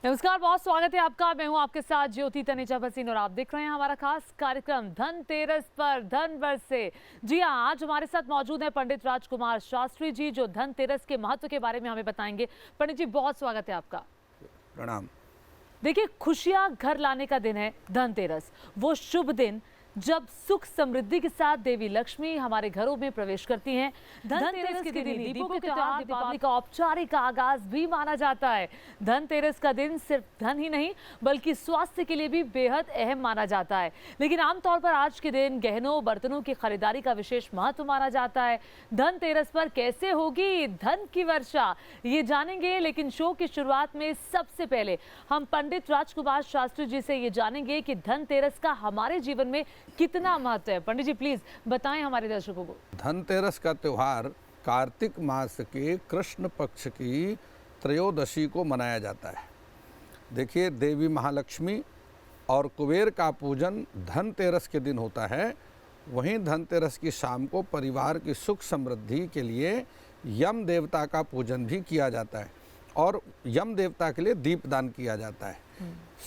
नमस्कार, बहुत स्वागत है आपका। मैं हूं आपके साथ ज्योति तनेजा भसीन और आप देख रहे हैं हमारा खास कार्यक्रम धनतेरस पर धन बरसे। जी हाँ, आज हमारे साथ मौजूद है पंडित राजकुमार शास्त्री जी, जो धनतेरस के महत्व के बारे में हमें बताएंगे। पंडित जी, बहुत स्वागत है आपका। प्रणाम। देखिए, खुशियां घर लाने का दिन है धनतेरस, वो शुभ दिन जब सुख समृद्धि के साथ देवी लक्ष्मी हमारे घरों में प्रवेश करती हैं। धनतेरस के दिन दीपों के त्योहार दीपावली का औपचारिक आगाज भी माना जाता है। धनतेरस का दिन सिर्फ धन ही नहीं बल्कि स्वास्थ्य के लिए भी बेहद अहम माना जाता है। लेकिन आमतौर पर आज के दिन गहनों बर्तनों की खरीदारी का विशेष महत्व माना जाता है। धनतेरस पर कैसे होगी धन की वर्षा, ये जानेंगे। लेकिन शो की शुरुआत में सबसे पहले हम पंडित राजकुमार शास्त्री जी से ये जानेंगे कि धनतेरस का हमारे जीवन में कितना महत्व है। पंडित जी, प्लीज बताएं हमारे दर्शकों को। धनतेरस का त्यौहार कार्तिक मास के कृष्ण पक्ष की त्रयोदशी को मनाया जाता है। देखिए, देवी महालक्ष्मी और कुबेर का पूजन धनतेरस के दिन होता है। वहीं धनतेरस की शाम को परिवार की सुख समृद्धि के लिए यम देवता का पूजन भी किया जाता है और यम देवता के लिए दीपदान किया जाता है।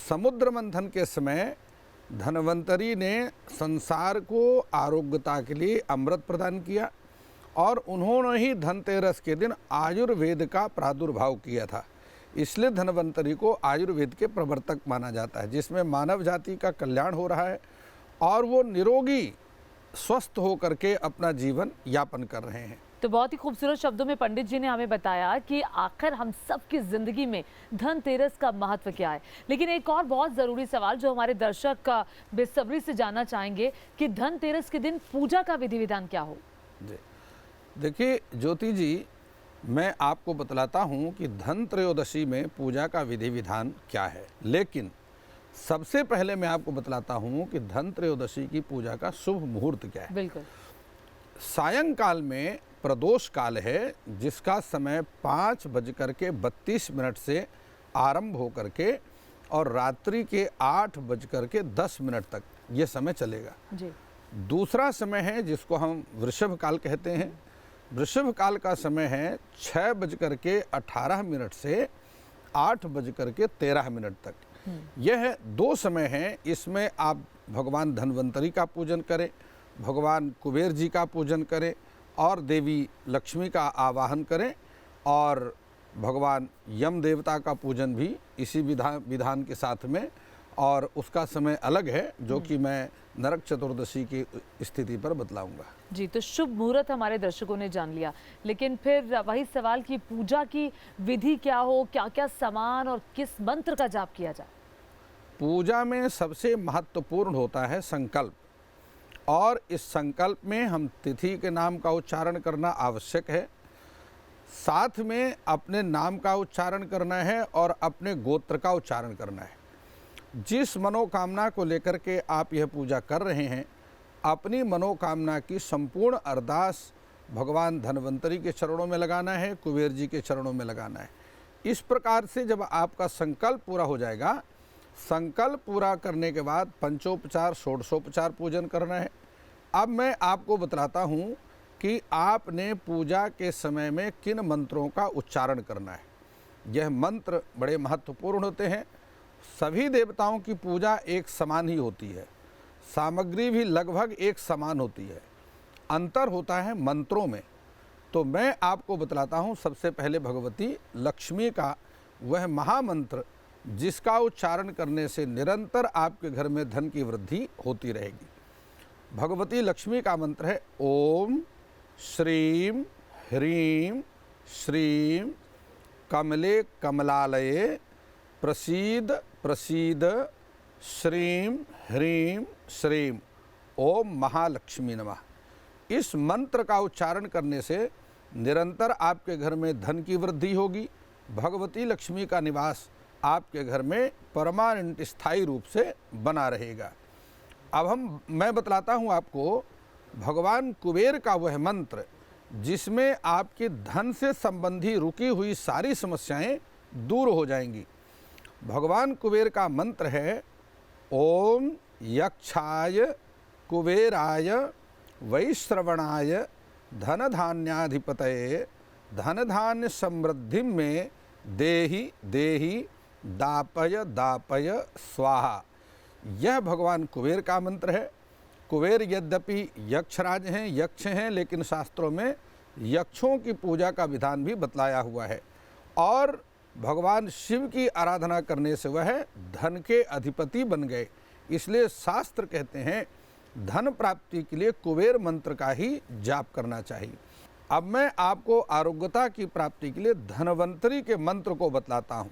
समुद्र मंथन के समय धनवंतरी ने संसार को आरोग्यता के लिए अमृत प्रदान किया और उन्होंने ही धनतेरस के दिन आयुर्वेद का प्रादुर्भाव किया था। इसलिए धनवंतरी को आयुर्वेद के प्रवर्तक माना जाता है, जिसमें मानव जाति का कल्याण हो रहा है और वो निरोगी स्वस्थ होकर के अपना जीवन यापन कर रहे हैं। तो बहुत ही खूबसूरत शब्दों में पंडित जी ने हमें बताया कि आखिर हम सबकी जिंदगी में धनतेरस का महत्व क्या है। लेकिन एक और बहुत ज़रूरी सवाल जो हमारे दर्शक का बेसब्री से जानना चाहेंगे कि धनतेरस के दिन पूजा का विधि विधान क्या हो। जी देखिए ज्योति जी, मैं आपको बतलाता हूँ कि धन त्रयोदशी में पूजा का विधि विधान क्या है। लेकिन सबसे पहले मैं आपको बतलाता हूँ कि धन त्रयोदशी की पूजा का शुभ मुहूर्त क्या है। बिल्कुल। सायंकाल में प्रदोष काल है, जिसका समय 5:32 से आरंभ होकर के और रात्रि के 8:10 तक ये समय चलेगा जी। दूसरा समय है जिसको हम वृषभ काल कहते हैं। वृषभ काल का समय है 6:18 से 8:13 तक। यह दो समय हैं। इसमें आप भगवान धनवंतरी का पूजन करें, भगवान कुबेर जी का पूजन करें और देवी लक्ष्मी का आवाहन करें और भगवान यम देवता का पूजन भी इसी विधान के साथ में। और उसका समय अलग है जो कि मैं नरक चतुर्दशी की स्थिति पर बतलाऊंगा। जी, तो शुभ मुहूर्त हमारे दर्शकों ने जान लिया। लेकिन फिर वही सवाल कि पूजा की विधि क्या हो, क्या क्या सामान और किस मंत्र का जाप किया जाए। पूजा में सबसे महत्वपूर्ण होता है संकल्प, और इस संकल्प में हम तिथि के नाम का उच्चारण करना आवश्यक है। साथ में अपने नाम का उच्चारण करना है और अपने गोत्र का उच्चारण करना है। जिस मनोकामना को लेकर के आप यह पूजा कर रहे हैं, अपनी मनोकामना की संपूर्ण अरदास भगवान धनवंतरी के चरणों में लगाना है, कुबेर जी के चरणों में लगाना है। इस प्रकार से जब आपका संकल्प पूरा हो जाएगा, संकल्प पूरा करने के बाद पंचोपचार षोडशोपचार पूजन करना है। अब मैं आपको बतलाता हूँ कि आपने पूजा के समय में किन मंत्रों का उच्चारण करना है। यह मंत्र बड़े महत्वपूर्ण होते हैं। सभी देवताओं की पूजा एक समान ही होती है, सामग्री भी लगभग एक समान होती है, अंतर होता है मंत्रों में। तो मैं आपको बतलाता हूँ सबसे पहले भगवती लक्ष्मी का वह महामंत्र जिसका उच्चारण करने से निरंतर आपके घर में धन की वृद्धि होती रहेगी। भगवती लक्ष्मी का मंत्र है ओम श्रीम ह्रीम श्रीम कमले कमलालये प्रसीद प्रसीद श्रीम ह्रीम श्रीम ओम महालक्ष्मी नमः। इस मंत्र का उच्चारण करने से निरंतर आपके घर में धन की वृद्धि होगी। भगवती लक्ष्मी का निवास आपके घर में परमानेंट स्थायी रूप से बना रहेगा। अब मैं बतलाता हूँ आपको भगवान कुबेर का वह मंत्र जिसमें आपकी धन से संबंधी रुकी हुई सारी समस्याएं दूर हो जाएंगी। भगवान कुबेर का मंत्र है ओम यक्षाय कुबेराय वैश्रवणाय धन धान्याधिपतये धन धान्य समृद्धि में देहि देहि दापय दापय स्वाहा। यह भगवान कुबेर का मंत्र है। कुबेर यद्यपि यक्षराज हैं, यक्ष हैं, लेकिन शास्त्रों में यक्षों की पूजा का विधान भी बतलाया हुआ है। और भगवान शिव की आराधना करने से वह धन के अधिपति बन गए। इसलिए शास्त्र कहते हैं धन प्राप्ति के लिए कुबेर मंत्र का ही जाप करना चाहिए। अब मैं आपको आरोग्यता की प्राप्ति के लिए धनवंतरी के मंत्र को बतलाता हूँ।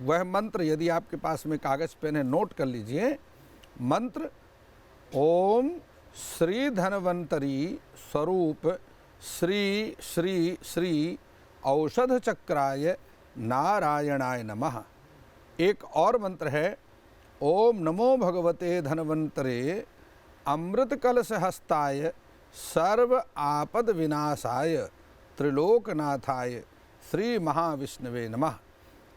वह मंत्र यदि आपके पास में कागज पेन है नोट कर लीजिए। मंत्र ओम श्री धनवंतरी स्वरूप श्री श्री श्री औषध चक्राय नारायणाय नमः। एक और मंत्र है ओम नमो भगवते धनवंतरे अमृत कलश हस्ताय सर्व आपद विनाशाय त्रिलोकनाथाय श्री महाविष्णवे नमः।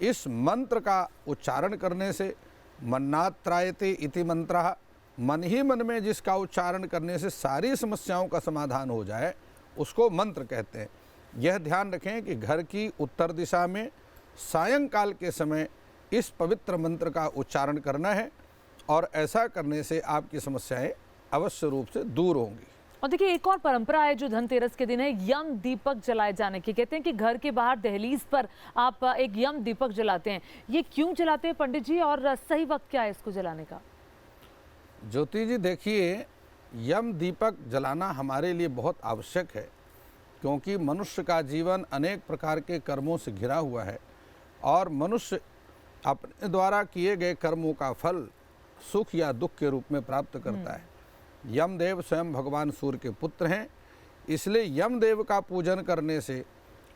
इस मंत्र का उच्चारण करने से मन्नात्रायते इति मंत्रः, मन ही मन में जिसका उच्चारण करने से सारी समस्याओं का समाधान हो जाए उसको मंत्र कहते हैं। यह ध्यान रखें कि घर की उत्तर दिशा में सायंकाल के समय इस पवित्र मंत्र का उच्चारण करना है और ऐसा करने से आपकी समस्याएं अवश्य रूप से दूर होंगी। और देखिए एक और परंपरा है जो धनतेरस के दिन है यम दीपक जलाए जाने की। कहते हैं कि घर के बाहर दहलीज पर आप एक यम दीपक जलाते हैं। ये क्यों जलाते हैं पंडित जी और सही वक्त क्या है इसको जलाने का? ज्योति जी देखिए, यम दीपक जलाना हमारे लिए बहुत आवश्यक है क्योंकि मनुष्य का जीवन अनेक प्रकार के कर्मों से घिरा हुआ है और मनुष्य अपने द्वारा किए गए कर्मों का फल सुख या दुख के रूप में प्राप्त करता है। यमदेव स्वयं भगवान सूर्य के पुत्र हैं, इसलिए यमदेव का पूजन करने से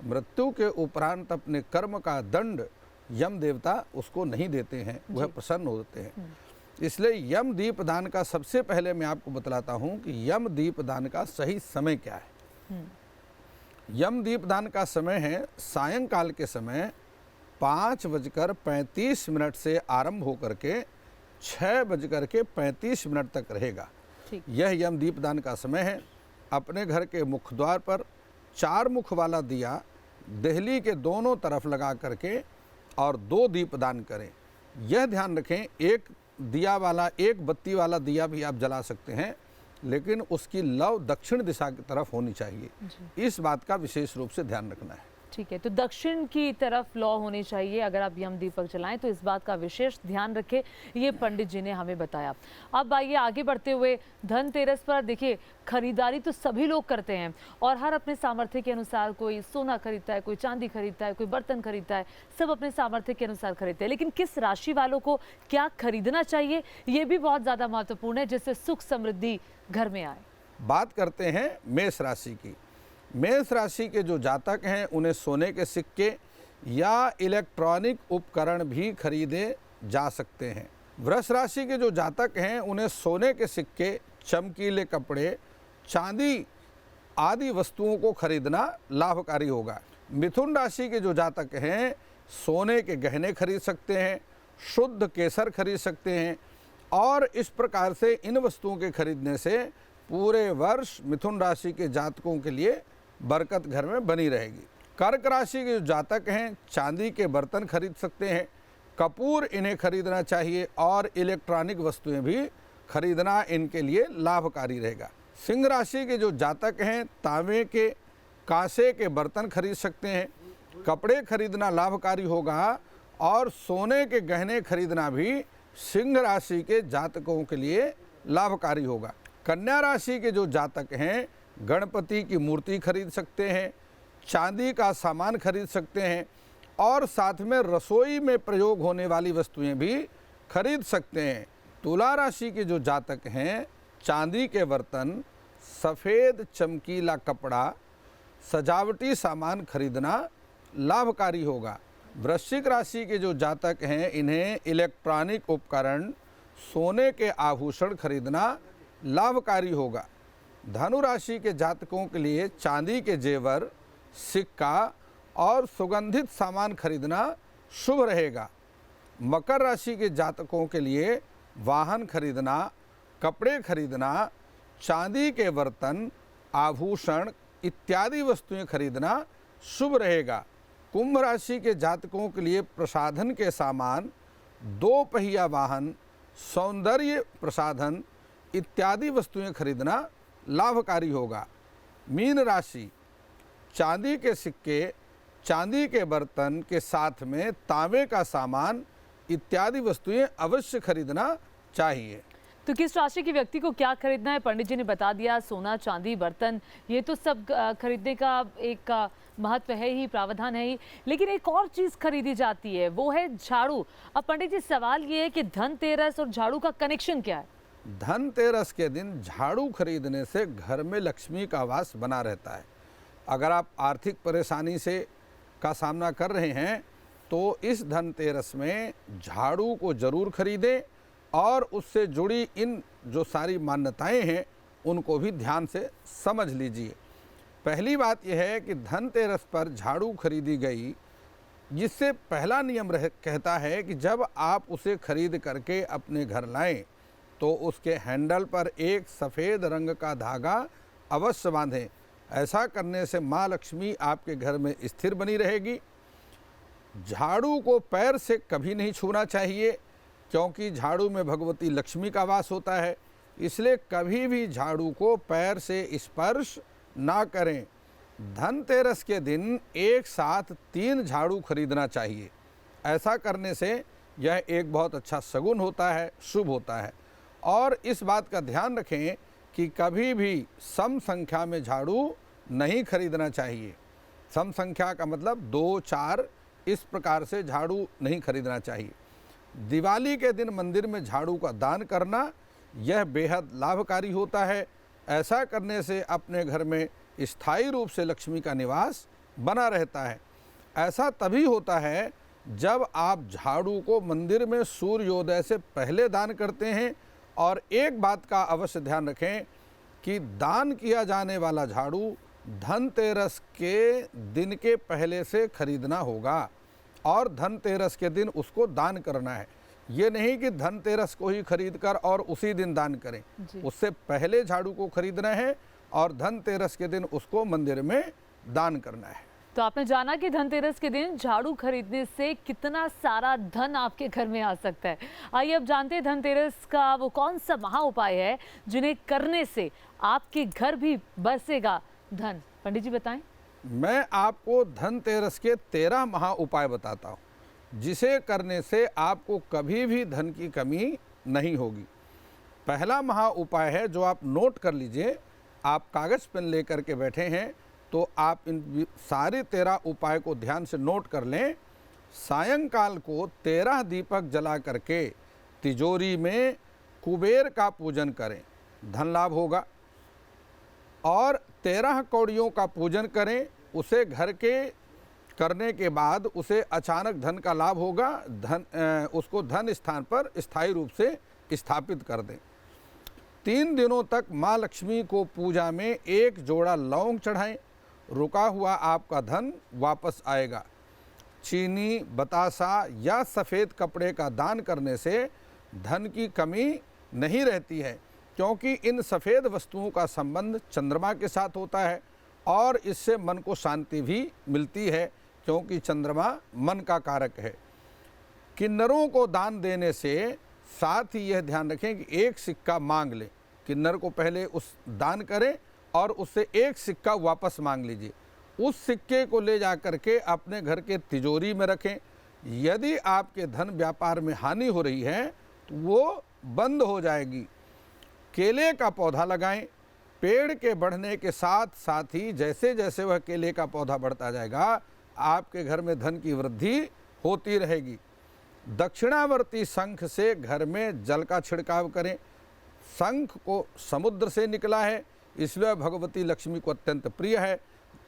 मृत्यु के उपरांत अपने कर्म का दंड यम देवता उसको नहीं देते हैं, वह प्रसन्न होते हैं। इसलिए यम दीप दान का सबसे पहले मैं आपको बतलाता हूँ कि यम दीप दान का सही समय क्या है। यम दीप दान का समय है सायंकाल के समय 5:35 से आरंभ होकर के 6:35 तक रहेगा। यह यम दीप दान का समय है। अपने घर के मुख द्वार पर 4 मुख वाला दिया देहली के दोनों तरफ लगा करके और 2 दीप दान करें। यह ध्यान रखें एक दिया वाला, एक बत्ती वाला दिया भी आप जला सकते हैं, लेकिन उसकी लौ दक्षिण दिशा की तरफ होनी चाहिए। इस बात का विशेष रूप से ध्यान रखना है। ठीक है, तो दक्षिण की तरफ लौ होनी चाहिए अगर आप यम दीपक जलाएं, तो इस बात का विशेष ध्यान रखें, ये पंडित जी ने हमें बताया। अब आइए आगे बढ़ते हुए धनतेरस पर देखिए खरीदारी तो सभी लोग करते हैं और हर अपने सामर्थ्य के अनुसार, कोई सोना खरीदता है, कोई चांदी खरीदता है, कोई बर्तन खरीदता है, सब अपने सामर्थ्य के अनुसार खरीदते हैं। लेकिन किस राशि वालों को क्या खरीदना चाहिए ये भी बहुत ज़्यादा महत्वपूर्ण है, जिससे सुख समृद्धि घर में आए। बात करते हैं मेष राशि की। मेष राशि के जो जातक हैं उन्हें सोने के सिक्के या इलेक्ट्रॉनिक उपकरण भी खरीदे जा सकते हैं। वृष राशि के जो जातक हैं उन्हें सोने के सिक्के, चमकीले कपड़े, चांदी आदि वस्तुओं को खरीदना लाभकारी होगा। मिथुन राशि के जो जातक हैं सोने के गहने खरीद सकते हैं, शुद्ध केसर खरीद सकते हैं और इस प्रकार से इन वस्तुओं के खरीदने से पूरे वर्ष मिथुन राशि के जातकों के लिए बरकत घर में बनी रहेगी। कर्क राशि के जो जातक हैं चांदी के बर्तन खरीद सकते हैं, कपूर इन्हें खरीदना चाहिए और इलेक्ट्रॉनिक वस्तुएं भी खरीदना इनके लिए लाभकारी रहेगा। सिंह राशि के जो जातक हैं तांबे के, कांसे के बर्तन खरीद सकते हैं, कपड़े खरीदना लाभकारी होगा और सोने के गहने खरीदना भी सिंह राशि के जातकों के लिए लाभकारी होगा। कन्या राशि के जो जातक हैं गणपति की मूर्ति खरीद सकते हैं, चांदी का सामान खरीद सकते हैं और साथ में रसोई में प्रयोग होने वाली वस्तुएं भी खरीद सकते हैं। तुला राशि के जो जातक हैं चांदी के बर्तन, सफ़ेद चमकीला कपड़ा, सजावटी सामान खरीदना लाभकारी होगा। वृश्चिक राशि के जो जातक हैं इन्हें इलेक्ट्रॉनिक उपकरण, सोने के आभूषण खरीदना लाभकारी होगा। धनु राशि के जातकों के लिए चांदी के जेवर, सिक्का और सुगंधित सामान खरीदना शुभ रहेगा। मकर राशि के जातकों के लिए वाहन खरीदना, कपड़े खरीदना, चांदी के बर्तन, आभूषण इत्यादि वस्तुएं खरीदना शुभ रहेगा। कुंभ राशि के जातकों के लिए प्रसाधन के सामान, 2 पहिया वाहन, सौंदर्य प्रसाधन इत्यादि वस्तुएं खरीदना लाभकारी होगा। मीन राशि, चांदी के सिक्के, चांदी के बर्तन के साथ में तांबे का सामान इत्यादि वस्तुएं अवश्य खरीदना चाहिए। तो किस राशि के व्यक्ति को क्या खरीदना है, पंडित जी ने बता दिया। सोना, चांदी, बर्तन, ये तो सब खरीदने का एक महत्व है ही, प्रावधान है ही। लेकिन एक और चीज खरीदी जाती है, वो है झाड़ू। अब पंडित जी, सवाल ये है कि धनतेरस और झाड़ू का कनेक्शन क्या है? धनतेरस के दिन झाड़ू खरीदने से घर में लक्ष्मी का वास बना रहता है। अगर आप आर्थिक परेशानी का सामना कर रहे हैं तो इस धनतेरस में झाड़ू को जरूर खरीदें और उससे जुड़ी इन जो सारी मान्यताएं हैं उनको भी ध्यान से समझ लीजिए। पहली बात यह है कि धनतेरस पर झाड़ू खरीदी गई, जिससे पहला नियम कहता है कि जब आप उसे खरीद करके अपने घर लाएं तो उसके हैंडल पर एक सफ़ेद रंग का धागा अवश्य बांधें। ऐसा करने से माँ लक्ष्मी आपके घर में स्थिर बनी रहेगी। झाड़ू को पैर से कभी नहीं छूना चाहिए, क्योंकि झाड़ू में भगवती लक्ष्मी का वास होता है, इसलिए कभी भी झाड़ू को पैर से स्पर्श ना करें। धनतेरस के दिन एक साथ 3 झाड़ू खरीदना चाहिए। ऐसा करने से यह एक बहुत अच्छा शगुन होता है, शुभ होता है। और इस बात का ध्यान रखें कि कभी भी सम संख्या में झाड़ू नहीं खरीदना चाहिए। सम संख्या का मतलब 2, 4 इस प्रकार से झाड़ू नहीं खरीदना चाहिए। दिवाली के दिन मंदिर में झाड़ू का दान करना यह बेहद लाभकारी होता है। ऐसा करने से अपने घर में स्थायी रूप से लक्ष्मी का निवास बना रहता है। ऐसा तभी होता है जब आप झाड़ू को मंदिर में सूर्योदय से पहले दान करते हैं। और एक बात का अवश्य ध्यान रखें कि दान किया जाने वाला झाड़ू धनतेरस के दिन के पहले से खरीदना होगा और धनतेरस के दिन उसको दान करना है। ये नहीं कि धनतेरस को ही खरीद कर और उसी दिन दान करें, उससे पहले झाड़ू को खरीदना है और धनतेरस के दिन उसको मंदिर में दान करना है। तो आपने जाना कि धनतेरस के दिन झाड़ू खरीदने से कितना सारा धन आपके घर में आ सकता है। आइए अब जानते हैं धनतेरस का वो कौन सा महा उपाय है जिन्हें करने से आपके घर भी बरसेगा धन। पंडित जी बताएं। मैं आपको धनतेरस के 13 महा उपाय बताता हूँ, जिसे करने से आपको कभी भी धन की कमी नहीं होगी। पहला महा उपाय है जो आप नोट कर लीजिए। आप कागज पेन लेकर के बैठे हैं तो आप इन सारे 13 उपाय को ध्यान से नोट कर लें। सायंकाल को 13 दीपक जला करके तिजोरी में कुबेर का पूजन करें, धन लाभ होगा। और 13 कौड़ियों का पूजन करें, उसे घर के करने के बाद उसे अचानक धन का लाभ होगा। उसको धन स्थान पर स्थायी रूप से स्थापित कर दें। 3 दिनों तक माँ लक्ष्मी को पूजा में 1 जोड़ा लौंग चढ़ाएं, रुका हुआ आपका धन वापस आएगा। चीनी, बतासा या सफ़ेद कपड़े का दान करने से धन की कमी नहीं रहती है, क्योंकि इन सफ़ेद वस्तुओं का संबंध चंद्रमा के साथ होता है और इससे मन को शांति भी मिलती है, क्योंकि चंद्रमा मन का कारक है। किन्नरों को दान देने से साथ ही यह ध्यान रखें कि 1 सिक्का मांग लें। किन्नर को पहले उस दान करें और उससे 1 सिक्का वापस मांग लीजिए। उस सिक्के को ले जा करके अपने घर के तिजोरी में रखें। यदि आपके धन व्यापार में हानि हो रही है तो वो बंद हो जाएगी। केले का पौधा लगाएं। पेड़ के बढ़ने के साथ साथ ही जैसे जैसे वह केले का पौधा बढ़ता जाएगा, आपके घर में धन की वृद्धि होती रहेगी। दक्षिणावर्ती शंख से घर में जल का छिड़काव करें। शंख को समुद्र से निकला है, इसलिए भगवती लक्ष्मी को अत्यंत प्रिय है।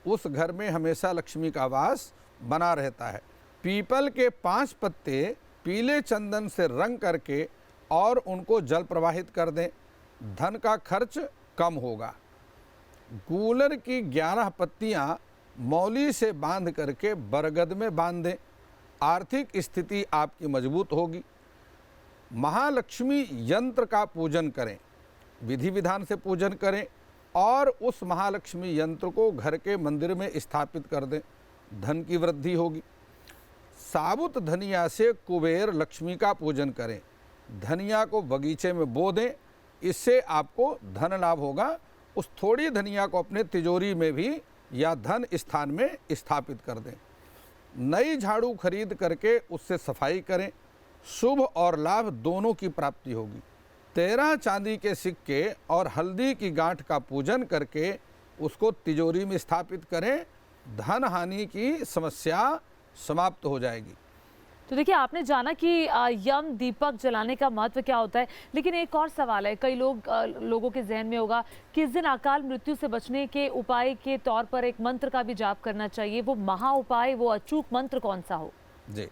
उस घर में हमेशा लक्ष्मी का वास बना रहता है। पीपल के 5 पत्ते पीले चंदन से रंग करके और उनको जल प्रवाहित कर दें, धन का खर्च कम होगा। गूलर की 11 पत्तियां मौली से बांध करके बरगद में बांध दें, आर्थिक स्थिति आपकी मजबूत होगी। महालक्ष्मी यंत्र का पूजन करें, विधि विधान से पूजन करें और उस महालक्ष्मी यंत्र को घर के मंदिर में स्थापित कर दें। धन की वृद्धि होगी। साबुत धनिया से कुबेर लक्ष्मी का पूजन करें। धनिया को बगीचे में बो दें, इससे आपको धन लाभ होगा। उस थोड़ी धनिया को अपने तिजोरी में भी या धन स्थान में स्थापित कर दें। नई झाड़ू खरीद करके उससे सफाई करें, शुभ और लाभ दोनों की प्राप्ति होगी। 13 चांदी के सिक्के और हल्दी की गांठ का पूजन करके उसको तिजोरी में स्थापित करें, धन हानि की समस्या समाप्त हो जाएगी। तो देखिए, आपने जाना कि यम दीपक जलाने का महत्व क्या होता है, लेकिन एक और सवाल है। कई लोगों के जहन में होगा कि इस दिन अकाल मृत्यु से बचने के उपाय के तौर पर एक मंत्र का भी जाप करना चाहिए। वो महा उपाय, वो अचूक मंत्र कौन सा हो? जी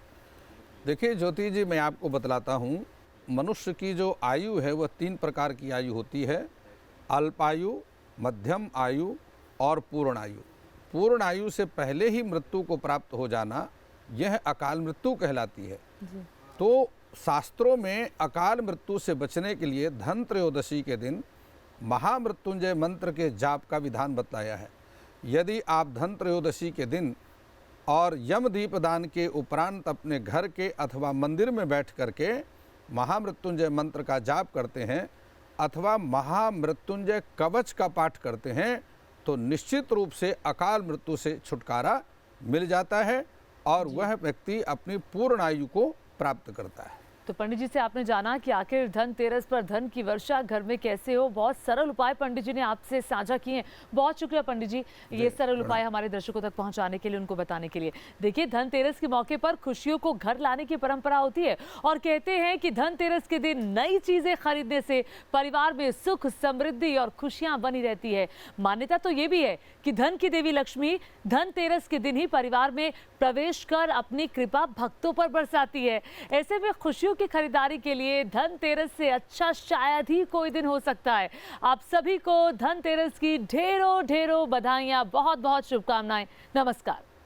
देखिए ज्योति जी, मैं आपको बतलाता हूँ। मनुष्य की जो आयु है वह 3 प्रकार की आयु होती है: अल्पायु, मध्यम आयु और पूर्ण आयु। पूर्ण आयु से पहले ही मृत्यु को प्राप्त हो जाना, यह अकाल मृत्यु कहलाती है। तो शास्त्रों में अकाल मृत्यु से बचने के लिए धन त्रयोदशी के दिन महामृत्युंजय मंत्र के जाप का विधान बताया है। यदि आप धन त्रयोदशी के दिन और यम दीपदान के उपरांत अपने घर के अथवा मंदिर में बैठ करके महामृत्युंजय मंत्र का जाप करते हैं अथवा महामृत्युंजय कवच का पाठ करते हैं, तो निश्चित रूप से अकाल मृत्यु से छुटकारा मिल जाता है और वह व्यक्ति अपनी पूर्ण आयु को प्राप्त करता है। तो पंडित जी से आपने जाना कि आखिर धनतेरस पर धन की वर्षा घर में कैसे हो। बहुत सरल उपाय पंडित जी ने आपसे साझा किए हैं। बहुत शुक्रिया पंडित जी, ये सरल उपाय हमारे दर्शकों तक पहुंचाने के लिए, उनको बताने के लिए। देखिए, धनतेरस के मौके पर खुशियों को घर लाने की परंपरा होती है और कहते हैं कि धनतेरस के दिन नई चीजें खरीदने से परिवार में सुख, समृद्धि और खुशियां बनी रहती है। मान्यता तो ये भी है कि धन की देवी लक्ष्मी धनतेरस के दिन ही परिवार में प्रवेश कर अपनी कृपा भक्तों पर बरसाती है। ऐसे में खुशियों की खरीदारी के लिए धनतेरस से अच्छा शायद ही कोई दिन हो सकता है। आप सभी को धनतेरस की ढेरों ढेरों बधाइयां, बहुत बहुत शुभकामनाएं। नमस्कार।